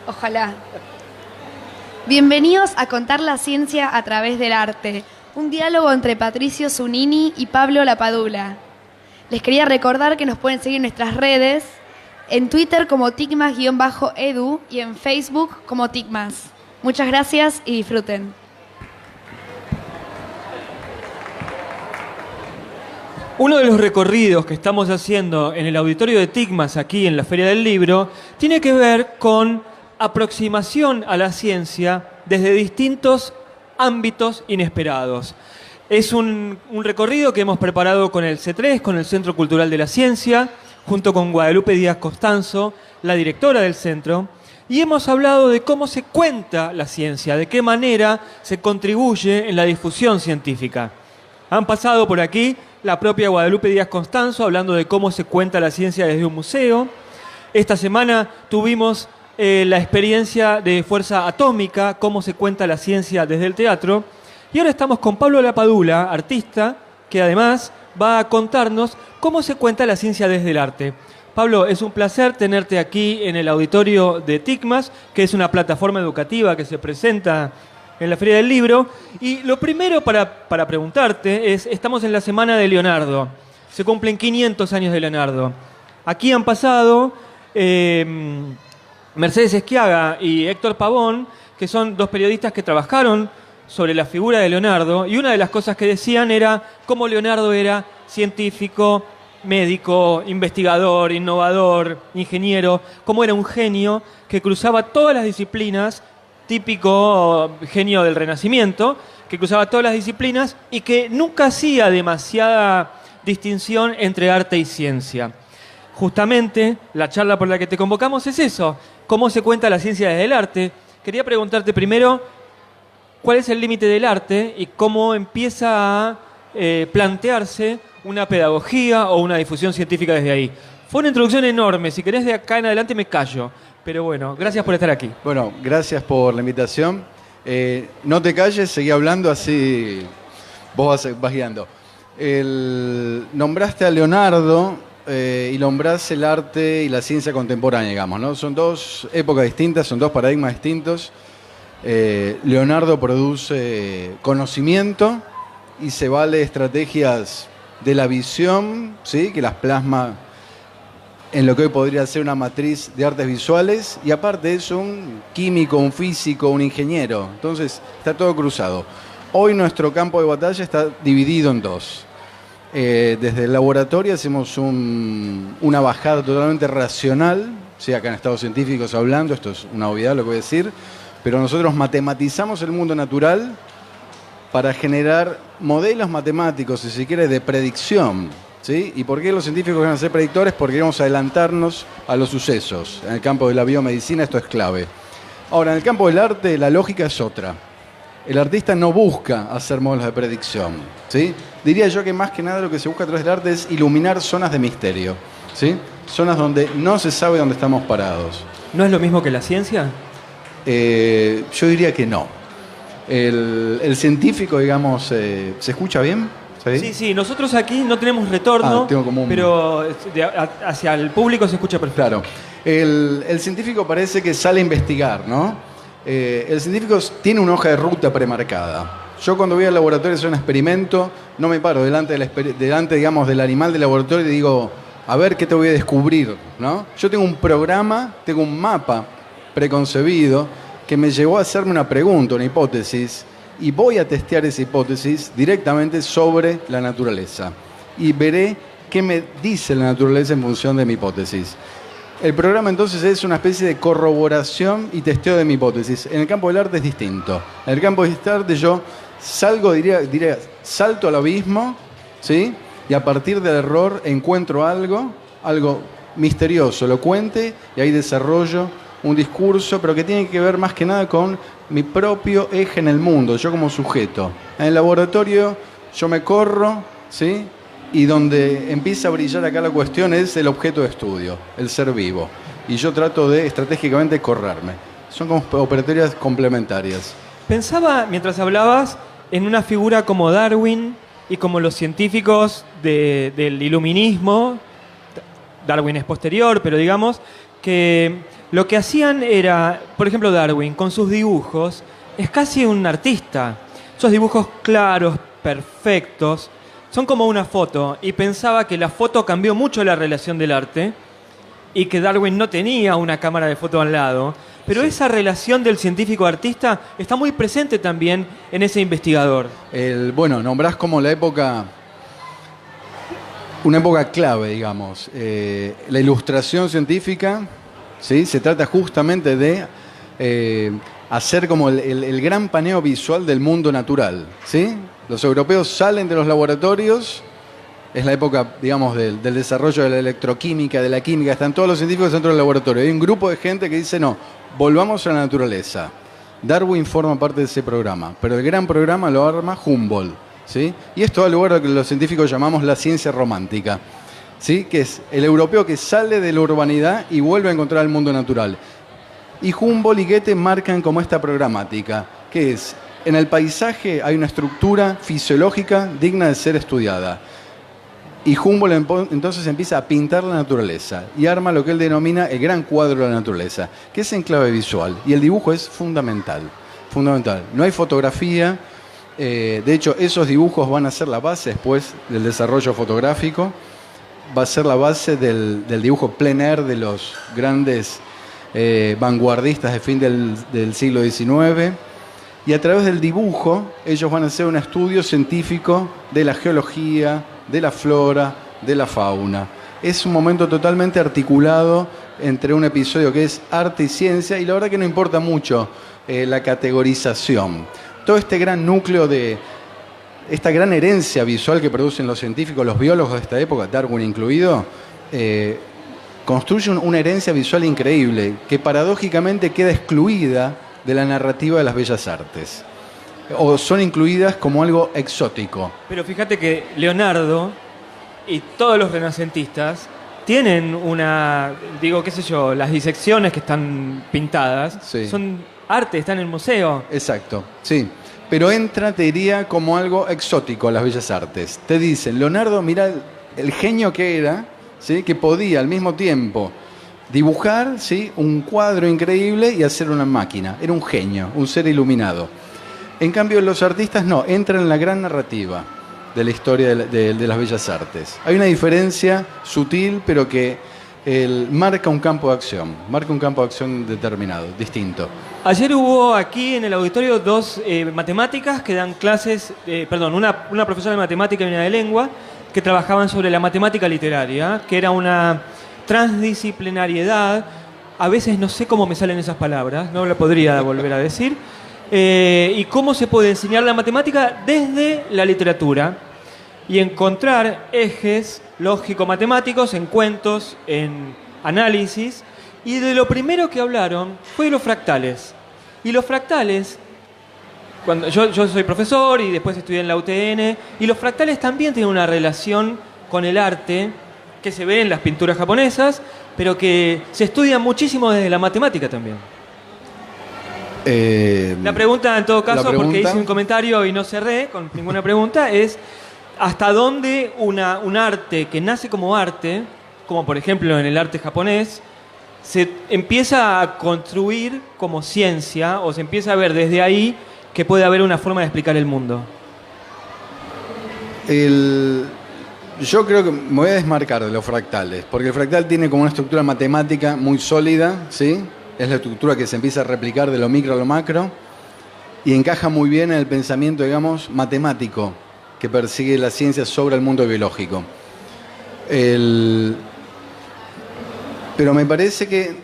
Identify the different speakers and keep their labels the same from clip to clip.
Speaker 1: Ojalá. Bienvenidos a Contar la Ciencia a través del arte, un diálogo entre Patricio Zunini y Pablo Lapadula. Les quería recordar que nos pueden seguir en nuestras redes, en Twitter como ticmas-edu y en Facebook como ticmas. Muchas gracias y disfruten.
Speaker 2: Uno de los recorridos que estamos haciendo en el auditorio de Ticmas, aquí en la Feria del Libro, tiene que ver con aproximación a la ciencia desde distintos ámbitos inesperados. Es un recorrido que hemos preparado con el C3, con el Centro Cultural de la Ciencia, junto con Guadalupe Díaz Costanzo, la directora del centro, y hemos hablado de cómo se cuenta la ciencia, de qué manera se contribuye en la difusión científica. Han pasado por aquí la propia Guadalupe Díaz Costanzo hablando de cómo se cuenta la ciencia desde un museo. Esta semana tuvimos la experiencia de Fuerza Atómica, cómo se cuenta la ciencia desde el teatro. Y ahora estamos con Pablo Lapadula, artista, que además va a contarnos cómo se cuenta la ciencia desde el arte. Pablo, es un placer tenerte aquí en el auditorio de Ticmas, que es una plataforma educativa que se presenta en la Feria del Libro. Y lo primero para preguntarte es, estamos en la Semana de Leonardo. Se cumplen 500 años de Leonardo. Aquí han pasado Mercedes Esquiaga y Héctor Pavón, que son dos periodistas que trabajaron sobre la figura de Leonardo, y una de las cosas que decían era cómo Leonardo era científico, médico, investigador, innovador, ingeniero, cómo era un genio que cruzaba todas las disciplinas, típico genio del Renacimiento, que cruzaba todas las disciplinas y que nunca hacía demasiada distinción entre arte y ciencia. Justamente, la charla por la que te convocamos es eso, cómo se cuenta la ciencia desde el arte. Quería preguntarte primero, ¿cuál es el límite del arte y cómo empieza a plantearse una pedagogía o una difusión científica desde ahí? Fue una introducción enorme, si querés de acá en adelante me callo. Pero bueno, gracias por estar aquí.
Speaker 3: Bueno, gracias por la invitación. No te calles, seguí hablando, así vos vas guiando. Nombraste a Leonardo y nombrás el arte y la ciencia contemporánea, digamos, ¿no? Son dos épocas distintas, son dos paradigmas distintos. Leonardo produce conocimiento y se vale estrategias de la visión, ¿sí? Que las plasma en lo que hoy podría ser una matriz de artes visuales, y aparte es un químico, un físico, un ingeniero. Entonces está todo cruzado. Hoy nuestro campo de batalla está dividido en dos. Desde el laboratorio hacemos una bajada totalmente racional, ¿sí? Acá en Estados Científicos hablando, esto es una obviedad lo que voy a decir, pero nosotros matematizamos el mundo natural para generar modelos matemáticos, si se quiere, de predicción, ¿sí? ¿Y por qué los científicos van a ser predictores? Porque queremos adelantarnos a los sucesos. En el campo de la biomedicina esto es clave. Ahora, en el campo del arte la lógica es otra. El artista no busca hacer modelos de predicción, ¿sí? Diría yo que más que nada lo que se busca a través del arte es iluminar zonas de misterio, ¿sí? Zonas donde no se sabe dónde estamos parados.
Speaker 2: ¿No es lo mismo que la ciencia?
Speaker 3: Yo diría que no. El científico, digamos, ¿se escucha bien?
Speaker 2: Sí, sí, nosotros aquí no tenemos retorno, pero hacia el público se escucha perfecto.
Speaker 3: Claro. El científico parece que sale a investigar, ¿no? El científico tiene una hoja de ruta premarcada. Yo cuando voy al laboratorio a hacer un experimento, no me paro delante, digamos, del animal del laboratorio y digo, a ver qué te voy a descubrir, ¿no? Yo tengo un programa, tengo un mapa preconcebido que me llevó a hacerme una pregunta, una hipótesis, y voy a testear esa hipótesis directamente sobre la naturaleza. Y veré qué me dice la naturaleza en función de mi hipótesis. El programa entonces es una especie de corroboración y testeo de mi hipótesis. En el campo del arte es distinto. En el campo del arte yo salto al abismo, ¿sí? Y a partir del error encuentro algo misterioso, elocuente, y ahí desarrollo un discurso, pero que tiene que ver más que nada con mi propio eje en el mundo, yo como sujeto. En el laboratorio yo me corro, ¿sí? Y donde empieza a brillar acá la cuestión es el objeto de estudio, el ser vivo. Y yo trato de estratégicamente correrme. Son como operatorias complementarias.
Speaker 2: Pensaba, mientras hablabas, en una figura como Darwin y como los científicos del iluminismo. Darwin es posterior, pero digamos que lo que hacían era, por ejemplo, Darwin, con sus dibujos, es casi un artista. Esos dibujos claros, perfectos, son como una foto. Y pensaba que la foto cambió mucho la relación del arte y que Darwin no tenía una cámara de foto al lado. Pero esa relación del científico-artista está muy presente también en ese investigador.
Speaker 3: Bueno, nombrás como la época, una época clave, digamos. La ilustración científica, ¿sí? Se trata justamente de hacer como el gran paneo visual del mundo natural, ¿sí? Los europeos salen de los laboratorios, es la época, digamos, del desarrollo de la electroquímica, de la química, están todos los científicos dentro del laboratorio. Hay un grupo de gente que dice, no, volvamos a la naturaleza. Darwin forma parte de ese programa, pero el gran programa lo arma Humboldt, ¿sí? Y esto da lugar a lo que los científicos llamamos la ciencia romántica, ¿sí? Que es el europeo que sale de la urbanidad y vuelve a encontrar el mundo natural. Y Humboldt y Goethe marcan como esta programática, que es, en el paisaje hay una estructura fisiológica digna de ser estudiada. Y Humboldt entonces empieza a pintar la naturaleza y arma lo que él denomina el gran cuadro de la naturaleza, que es en clave visual. Y el dibujo es fundamental, fundamental. No hay fotografía, de hecho esos dibujos van a ser la base después del desarrollo fotográfico, va a ser la base del dibujo plein air de los grandes vanguardistas de fin del siglo XIX. Y a través del dibujo ellos van a hacer un estudio científico de la geología, de la flora, de la fauna. Es un momento totalmente articulado entre un episodio que es arte y ciencia, y la verdad que no importa mucho la categorización. Todo este gran núcleo de esta gran herencia visual que producen los científicos, los biólogos de esta época, Darwin incluido, construye una herencia visual increíble que paradójicamente queda excluida de la narrativa de las bellas artes, o son incluidas como algo exótico.
Speaker 2: Pero fíjate que Leonardo y todos los renacentistas tienen una, digo, qué sé yo, las disecciones que están pintadas, sí, son arte, están en el museo.
Speaker 3: Exacto, sí. Pero entra, te diría, como algo exótico a las bellas artes. Te dicen, Leonardo, mira el genio que era, ¿sí? Que podía al mismo tiempo dibujar, ¿sí? Un cuadro increíble y hacer una máquina. Era un genio, un ser iluminado. En cambio, los artistas no, entran en la gran narrativa de la historia de las bellas artes. Hay una diferencia sutil, pero que marca un campo de acción determinado, distinto.
Speaker 2: Ayer hubo aquí en el auditorio dos matemáticas que dan clases, una profesora de matemática y una de lengua, que trabajaban sobre la matemática literaria, que era una transdisciplinariedad. A veces no sé cómo me salen esas palabras, no la podría volver a decir. Y cómo se puede enseñar la matemática desde la literatura y encontrar ejes lógico-matemáticos en cuentos, en análisis. Y de lo primero que hablaron fue de los fractales. Y los fractales, cuando yo soy profesor y después estudié en la UTN, y los fractales también tienen una relación con el arte que se ve en las pinturas japonesas, pero que se estudia muchísimo desde la matemática también. La pregunta, en todo caso, porque hice un comentario y no cerré con ninguna pregunta, es hasta dónde un arte que nace como arte, como por ejemplo en el arte japonés, se empieza a construir como ciencia, o se empieza a ver desde ahí que puede haber una forma de explicar el mundo.
Speaker 3: Yo creo que me voy a desmarcar de los fractales, porque el fractal tiene como una estructura matemática muy sólida, ¿sí? Es la estructura que se empieza a replicar de lo micro a lo macro y encaja muy bien en el pensamiento, digamos, matemático que persigue la ciencia sobre el mundo biológico. Pero me parece que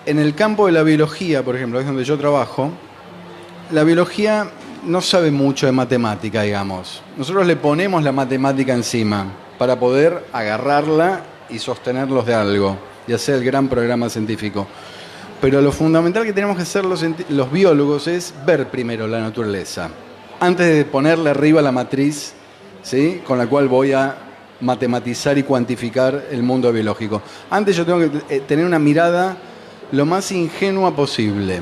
Speaker 3: en el campo de la biología, por ejemplo, es donde yo trabajo, la biología no sabe mucho de matemática, digamos. Nosotros le ponemos la matemática encima para poder agarrarla y sostenerlos de algo y hacer el gran programa científico. Pero lo fundamental que tenemos que hacer los biólogos es ver primero la naturaleza, antes de ponerle arriba la matriz, ¿sí? Con la cual voy a matematizar y cuantificar el mundo biológico. Antes yo tengo que tener una mirada lo más ingenua posible.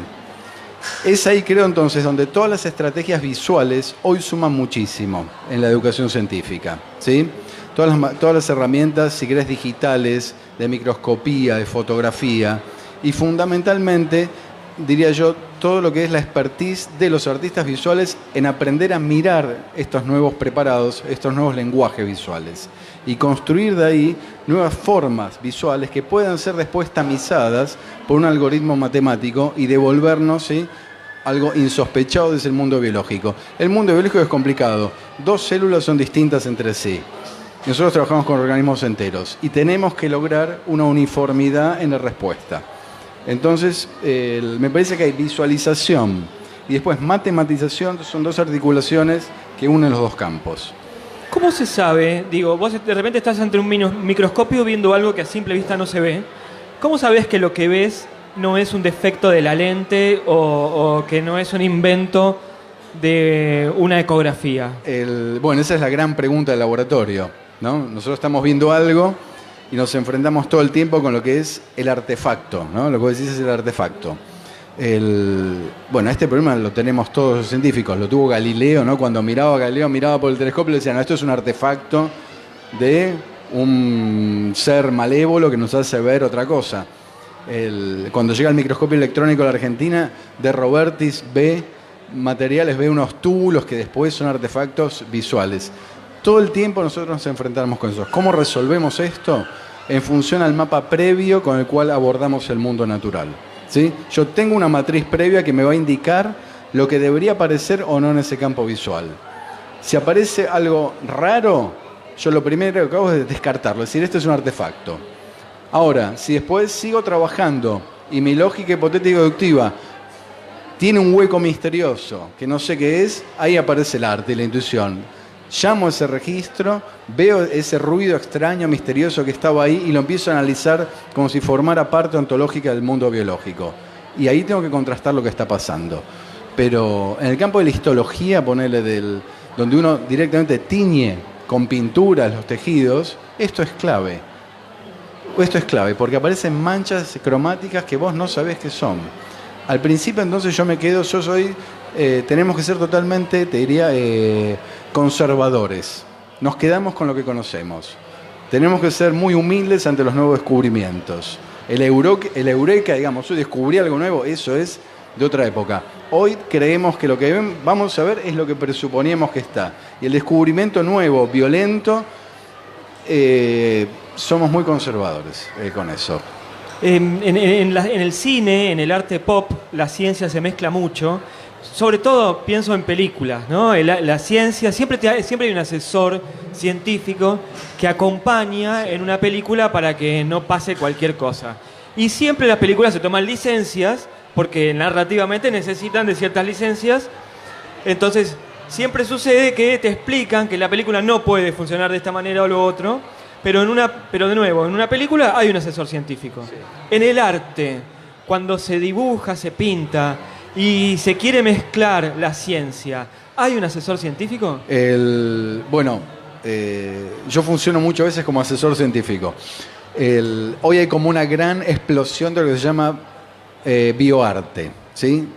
Speaker 3: Es ahí, creo, entonces, donde todas las estrategias visuales hoy suman muchísimo en la educación científica, ¿sí? Todas las herramientas, si querés, digitales, de microscopía, de fotografía, y fundamentalmente, diría yo, todo lo que es la expertise de los artistas visuales en aprender a mirar estos nuevos preparados, estos nuevos lenguajes visuales y construir de ahí nuevas formas visuales que puedan ser después tamizadas por un algoritmo matemático y devolvernos, ¿sí?, algo insospechado desde el mundo biológico. El mundo biológico es complicado. 2 células son distintas entre sí. Nosotros trabajamos con organismos enteros y tenemos que lograr una uniformidad en la respuesta. Entonces, me parece que hay visualización y después matematización, son 2 articulaciones que unen los 2 campos.
Speaker 2: ¿Cómo se sabe? Digo, vos de repente estás ante un microscopio viendo algo que a simple vista no se ve. ¿Cómo sabés que lo que ves no es un defecto de la lente o que no es un invento de una ecografía?
Speaker 3: Bueno, esa es la gran pregunta del laboratorio, ¿no? Nosotros estamos viendo algo y nos enfrentamos todo el tiempo con lo que es el artefacto, ¿no? Lo que vos decís es el artefacto. Bueno, este problema lo tenemos todos los científicos, lo tuvo Galileo, ¿no? Cuando Galileo miraba por el telescopio y le decían, no, esto es un artefacto de un ser malévolo que nos hace ver otra cosa. Cuando llega el microscopio electrónico a la Argentina, de Robertis ve materiales, ve unos túbulos que después son artefactos visuales. Todo el tiempo nosotros nos enfrentamos con eso. ¿Cómo resolvemos esto? En función al mapa previo con el cual abordamos el mundo natural, ¿sí? Yo tengo una matriz previa que me va a indicar lo que debería aparecer o no en ese campo visual. Si aparece algo raro, yo lo primero que hago es descartarlo, es decir, esto es un artefacto. Ahora, si después sigo trabajando y mi lógica hipotética deductiva tiene un hueco misterioso que no sé qué es, ahí aparece el arte y la intuición. Llamo a ese registro, veo ese ruido extraño, misterioso que estaba ahí y lo empiezo a analizar como si formara parte ontológica del mundo biológico. Y ahí tengo que contrastar lo que está pasando. Pero en el campo de la histología, donde uno directamente tiñe con pinturas los tejidos, esto es clave. Esto es clave porque aparecen manchas cromáticas que vos no sabés qué son. Al principio entonces tenemos que ser totalmente, te diría, conservadores. Nos quedamos con lo que conocemos. Tenemos que ser muy humildes ante los nuevos descubrimientos. El eureka, digamos, hoy descubrí algo nuevo, eso es de otra época. Hoy creemos que lo que vamos a ver es lo que presuponíamos que está. Y el descubrimiento nuevo, violento, somos muy conservadores con eso.
Speaker 2: En el cine, en el arte pop, la ciencia se mezcla mucho. Sobre todo pienso en películas, ¿no? La ciencia, siempre hay un asesor científico que acompaña en una película para que no pase cualquier cosa. Y siempre las películas se toman licencias, porque narrativamente necesitan de ciertas licencias. Entonces, siempre sucede que te explican que la película no puede funcionar de esta manera o lo otro, pero de nuevo, en una película hay un asesor científico. Sí. En el arte, cuando se dibuja, se pinta y se quiere mezclar la ciencia, ¿hay un asesor científico?
Speaker 3: Yo funciono muchas veces como asesor científico. Hoy hay como una gran explosión de lo que se llama bioarte, ¿sí?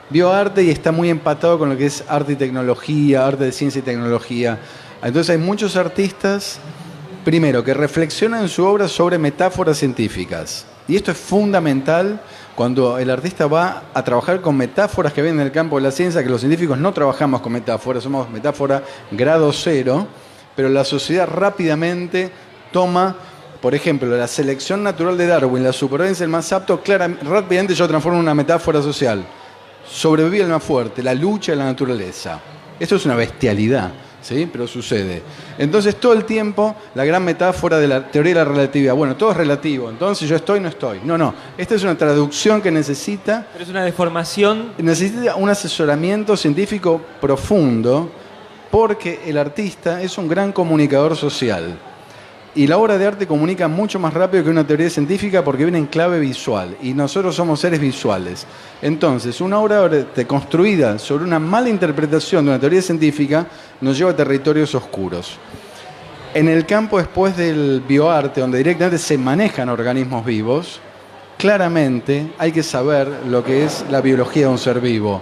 Speaker 3: Bioarte, y está muy empatado con lo que es arte y tecnología, arte de ciencia y tecnología. Entonces hay muchos artistas, primero, que reflexionan en su obra sobre metáforas científicas. Y esto es fundamental cuando el artista va a trabajar con metáforas que vienen del campo de la ciencia, que los científicos no trabajamos con metáforas, somos metáfora grado 0, pero la sociedad rápidamente toma, por ejemplo, la selección natural de Darwin, la supervivencia del más apto, rápidamente yo transformo en una metáfora social. Sobrevive el más fuerte, la lucha de la naturaleza. Esto es una bestialidad, ¿sí? Pero sucede. Entonces, todo el tiempo, la gran metáfora de la teoría de la relatividad. Bueno, todo es relativo, entonces yo estoy, no estoy. No. Esta es una traducción que necesita...
Speaker 2: Pero es una deformación...
Speaker 3: Necesita un asesoramiento científico profundo, porque el artista es un gran comunicador social. Y la obra de arte comunica mucho más rápido que una teoría científica porque viene en clave visual. Y nosotros somos seres visuales. Entonces, una obra de arte construida sobre una mala interpretación de una teoría científica nos lleva a territorios oscuros. En el campo después del bioarte, donde directamente se manejan organismos vivos, claramente hay que saber lo que es la biología de un ser vivo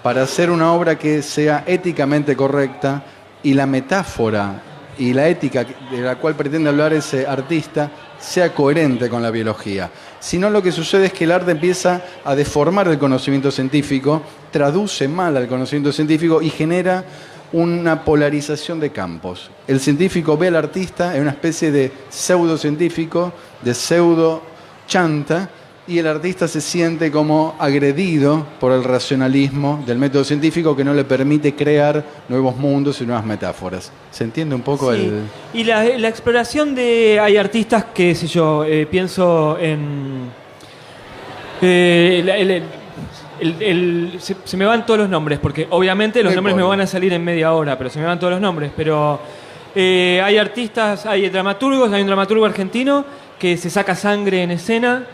Speaker 3: para hacer una obra que sea éticamente correcta, y la metáfora y la ética de la cual pretende hablar ese artista sea coherente con la biología. Sino lo que sucede es que el arte empieza a deformar el conocimiento científico, traduce mal al conocimiento científico y genera una polarización de campos. El científico ve al artista en una especie de pseudocientífico, de pseudo chanta, y el artista se siente como agredido por el racionalismo del método científico que no le permite crear nuevos mundos y nuevas metáforas. ¿Se entiende un poco
Speaker 2: Sí.
Speaker 3: el...?
Speaker 2: Y la exploración de... Hay artistas que, sé yo, pienso en... se me van todos los nombres, porque obviamente los
Speaker 3: No
Speaker 2: nombres me
Speaker 3: importa.
Speaker 2: van a salir en media hora, pero se me van todos los nombres. Pero hay artistas, hay dramaturgos, hay un dramaturgo argentino que se saca sangre en escena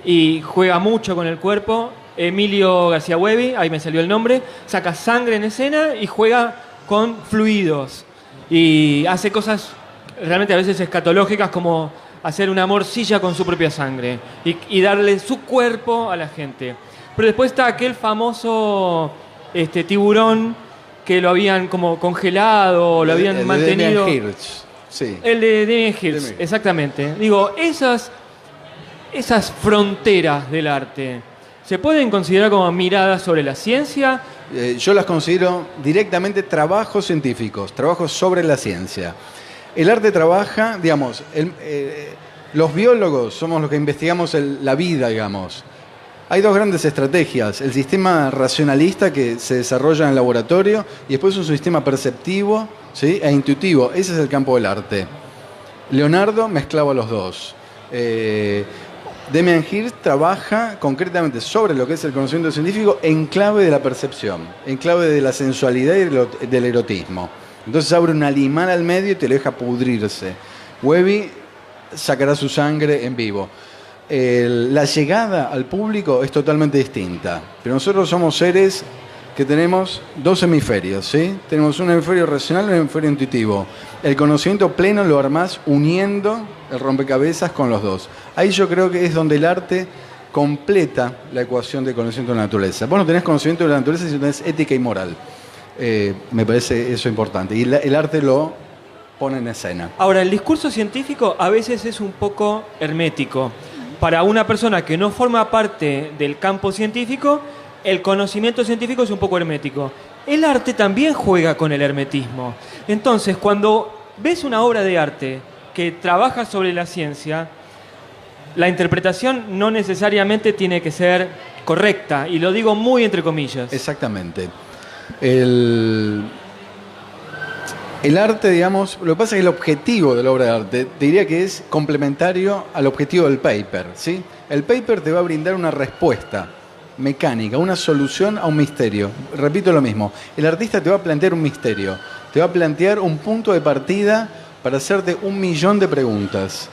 Speaker 2: y juega mucho con el cuerpo. Emilio García Huevi, ahí me salió el nombre, saca sangre en escena y juega con fluidos. Y hace cosas realmente a veces escatológicas, como hacer una morcilla con su propia sangre y darle su cuerpo a la gente. Pero después está aquel famoso tiburón que lo habían como congelado, lo habían
Speaker 3: el
Speaker 2: mantenido.
Speaker 3: De Damien Hirst, sí.
Speaker 2: El de Damien Hirst,
Speaker 3: Damien.
Speaker 2: exactamente. Digo, esas fronteras del arte, ¿se pueden considerar como miradas sobre la ciencia?
Speaker 3: Yo las considero directamente trabajos científicos, trabajos sobre la ciencia. El arte trabaja, digamos, los biólogos somos los que investigamos la vida, digamos. Hay dos grandes estrategias, el sistema racionalista que se desarrolla en el laboratorio y después un sistema perceptivo, ¿sí?, e intuitivo. Ese es el campo del arte. Leonardo mezclaba los dos. Damien Hirst trabaja concretamente sobre lo que es el conocimiento científico en clave de la percepción, en clave de la sensualidad y del erotismo. Entonces abre un animal al medio y te lo deja pudrirse. Webby sacará su sangre en vivo. La llegada al público es totalmente distinta, pero nosotros somos seres que tenemos dos hemisferios, ¿sí? Tenemos un hemisferio racional y un hemisferio intuitivo. El conocimiento pleno lo armás uniendo el rompecabezas con los dos. Ahí yo creo que es donde el arte completa la ecuación de conocimiento de la naturaleza. Vos no tenés conocimiento de la naturaleza, sino tenés ética y moral. Me parece eso importante. Y el arte lo pone en escena.
Speaker 2: Ahora, el discurso científico a veces es un poco hermético. Para una persona que no forma parte del campo científico, el conocimiento científico es un poco hermético. El arte también juega con el hermetismo. Entonces, cuando ves una obra de arte que trabaja sobre la ciencia, la interpretación no necesariamente tiene que ser correcta, y lo digo muy entre comillas.
Speaker 3: Exactamente. El arte, digamos, lo que pasa es que el objetivo de la obra de arte, te diría que es complementario al objetivo del paper, ¿sí? El paper te va a brindar una respuesta mecánica, una solución a un misterio. Repito lo mismo, el artista te va a plantear un misterio, te va a plantear un punto de partida para hacerte 1.000.000 de preguntas.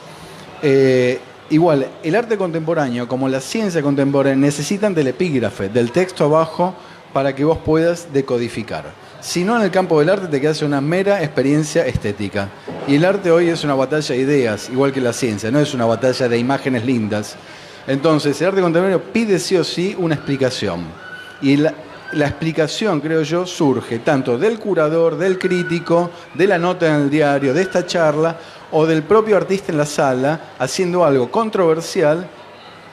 Speaker 3: Igual, el arte contemporáneo, como la ciencia contemporánea, necesitan del epígrafe, del texto abajo, para que vos puedas decodificar. Si no, en el campo del arte te quedas una mera experiencia estética. Y el arte hoy es una batalla de ideas, igual que la ciencia, no es una batalla de imágenes lindas. Entonces, el arte contemporáneo pide sí o sí una explicación. Y la explicación, creo yo, surge tanto del curador, del crítico, de la nota en el diario, de esta charla, o del propio artista en la sala, haciendo algo controversial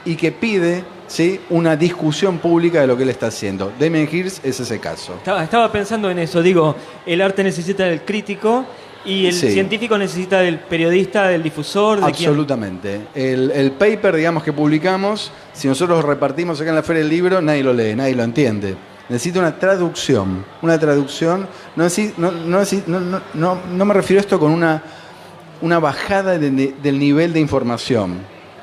Speaker 3: y que pide, ¿sí?, una discusión pública de lo que él está haciendo. Damien Hirst es ese caso.
Speaker 2: Estaba pensando en eso, digo, el arte necesita del crítico y el
Speaker 3: Sí.
Speaker 2: científico necesita del periodista, del difusor, de quién.
Speaker 3: Absolutamente. El paper, digamos, que publicamos, si nosotros lo repartimos acá en la Feria del Libro, nadie lo lee, nadie lo entiende. Necesita una traducción. Una traducción, no me refiero a esto con una bajada del nivel de información,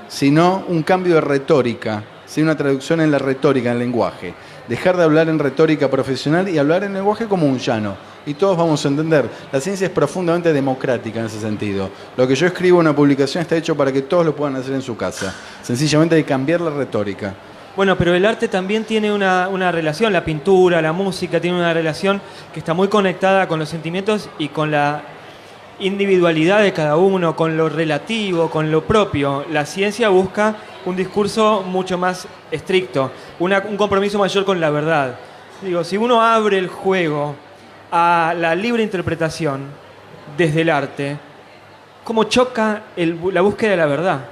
Speaker 3: sino un cambio de retórica, ¿sí? Una traducción en la retórica, en el lenguaje. Dejar de hablar en retórica profesional y hablar en lenguaje como un llano. Y todos vamos a entender. La ciencia es profundamente democrática en ese sentido. Lo que yo escribo en una publicación está hecho para que todos lo puedan hacer en su casa. Sencillamente hay que cambiar la retórica.
Speaker 2: Bueno, pero el arte también tiene una relación, la pintura, la música, tiene una relación que está muy conectada con los sentimientos y con la individualidad de cada uno, con lo relativo, con lo propio. La ciencia busca un discurso mucho más estricto, un compromiso mayor con la verdad. Digo, si uno abre el juego a la libre interpretación desde el arte, cómo choca la búsqueda de la verdad.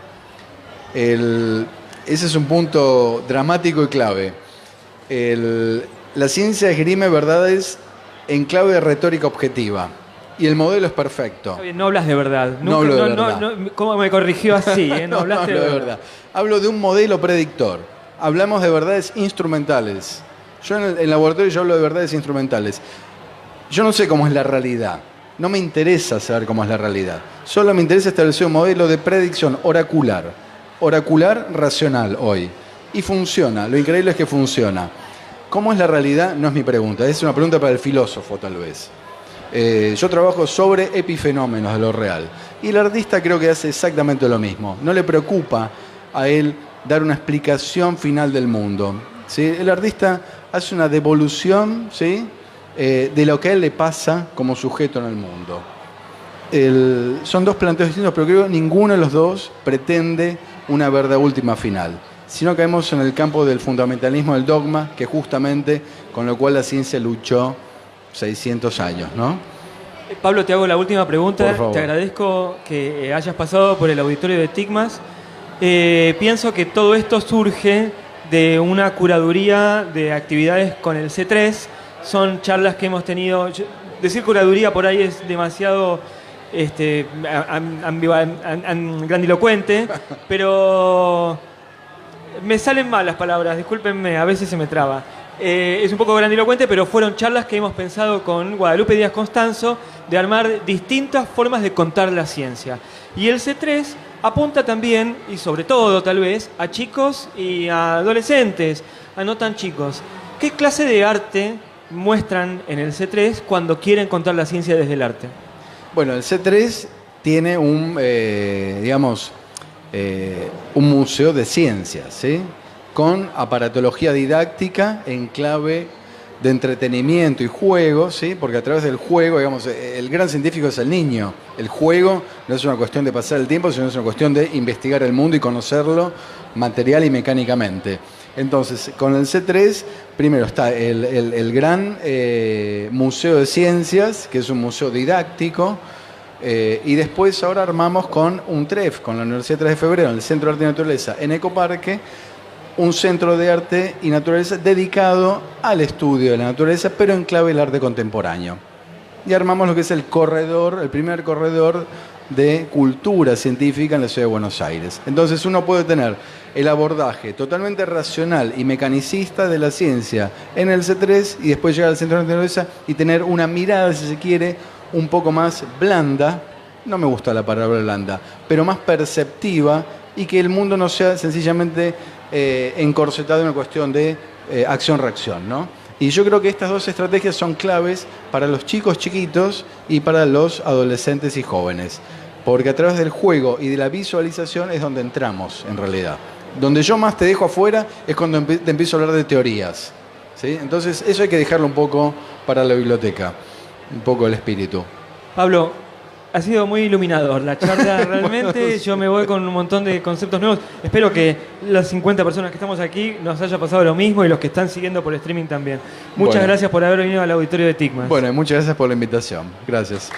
Speaker 3: Ese es un punto dramático y clave. La ciencia esgrime verdades en clave de retórica objetiva. Y el modelo es perfecto.
Speaker 2: Está bien, no hablas de verdad.
Speaker 3: No hablo de verdad.
Speaker 2: ¿Cómo me corrigió así? No hablaste
Speaker 3: hablo de verdad. Hablo de un modelo predictor. Hablamos de verdades instrumentales. Yo en el laboratorio yo hablo de verdades instrumentales. Yo no sé cómo es la realidad. No me interesa saber cómo es la realidad. Solo me interesa establecer un modelo de predicción oracular. Oracular racional hoy. Y funciona. Lo increíble es que funciona. ¿Cómo es la realidad? No es mi pregunta. Es una pregunta para el filósofo, tal vez. Yo trabajo sobre epifenómenos de lo real. Y el artista creo que hace exactamente lo mismo. No le preocupa a él dar una explicación final del mundo, ¿sí? El artista hace una devolución, ¿sí? De lo que a él le pasa como sujeto en el mundo. Son dos planteos distintos, pero creo que ninguno de los dos pretende una verdad última final. Si no caemos en el campo del fundamentalismo del dogma, que justamente con lo cual la ciencia luchó 600 años, ¿no?
Speaker 2: Pablo, te hago la última pregunta.
Speaker 3: Por favor.
Speaker 2: Te agradezco que hayas pasado por el auditorio de TICMAS. Pienso que todo esto surge de una curaduría de actividades con el C3. Son charlas que hemos tenido. Decir curaduría por ahí es demasiado grandilocuente, pero me salen mal las palabras, discúlpenme, a veces se me traba. Es un poco grandilocuente, pero fueron charlas que hemos pensado con Guadalupe Díaz Constanzo de armar distintas formas de contar la ciencia. Y el C3 apunta también, y sobre todo tal vez, a chicos y a adolescentes, a no tan chicos. ¿Qué clase de arte muestran en el C3 cuando quieren contar la ciencia desde el arte?
Speaker 3: Bueno, el C3 tiene un museo de ciencias, ¿sí? Con aparatología didáctica en clave de entretenimiento y juego, ¿sí? Porque a través del juego, digamos, el gran científico es el niño. El juego no es una cuestión de pasar el tiempo, sino es una cuestión de investigar el mundo y conocerlo material y mecánicamente. Entonces, con el C3, primero está el gran Museo de Ciencias, que es un museo didáctico, y después ahora armamos con un TREF, con la Universidad 3 de Febrero, en el Centro de Arte y Naturaleza, en Ecoparque, un centro de arte y naturaleza dedicado al estudio de la naturaleza, pero en clave del arte contemporáneo. Y armamos lo que es el primer corredor de cultura científica en la ciudad de Buenos Aires. Entonces uno puede tener el abordaje totalmente racional y mecanicista de la ciencia en el C3 y después llegar al centro de naturaleza y tener una mirada, si se quiere, un poco más blanda, no me gusta la palabra blanda, pero más perceptiva, y que el mundo no sea sencillamente encorsetado en una cuestión de acción-reacción, ¿no? Y yo creo que estas dos estrategias son claves para los chicos chiquitos y para los adolescentes y jóvenes, porque a través del juego y de la visualización es donde entramos, en realidad. Donde yo más te dejo afuera es cuando te empiezo a hablar de teorías, ¿sí? Entonces eso hay que dejarlo un poco para la biblioteca, un poco el espíritu.
Speaker 2: Pablo, ha sido muy iluminador la charla, realmente. Yo me voy con un montón de conceptos nuevos. Espero que las 50 personas que estamos aquí nos haya pasado lo mismo y los que están siguiendo por streaming también. Muchas gracias por haber venido al auditorio de TICMAS.
Speaker 3: Bueno, muchas gracias por la invitación. Gracias.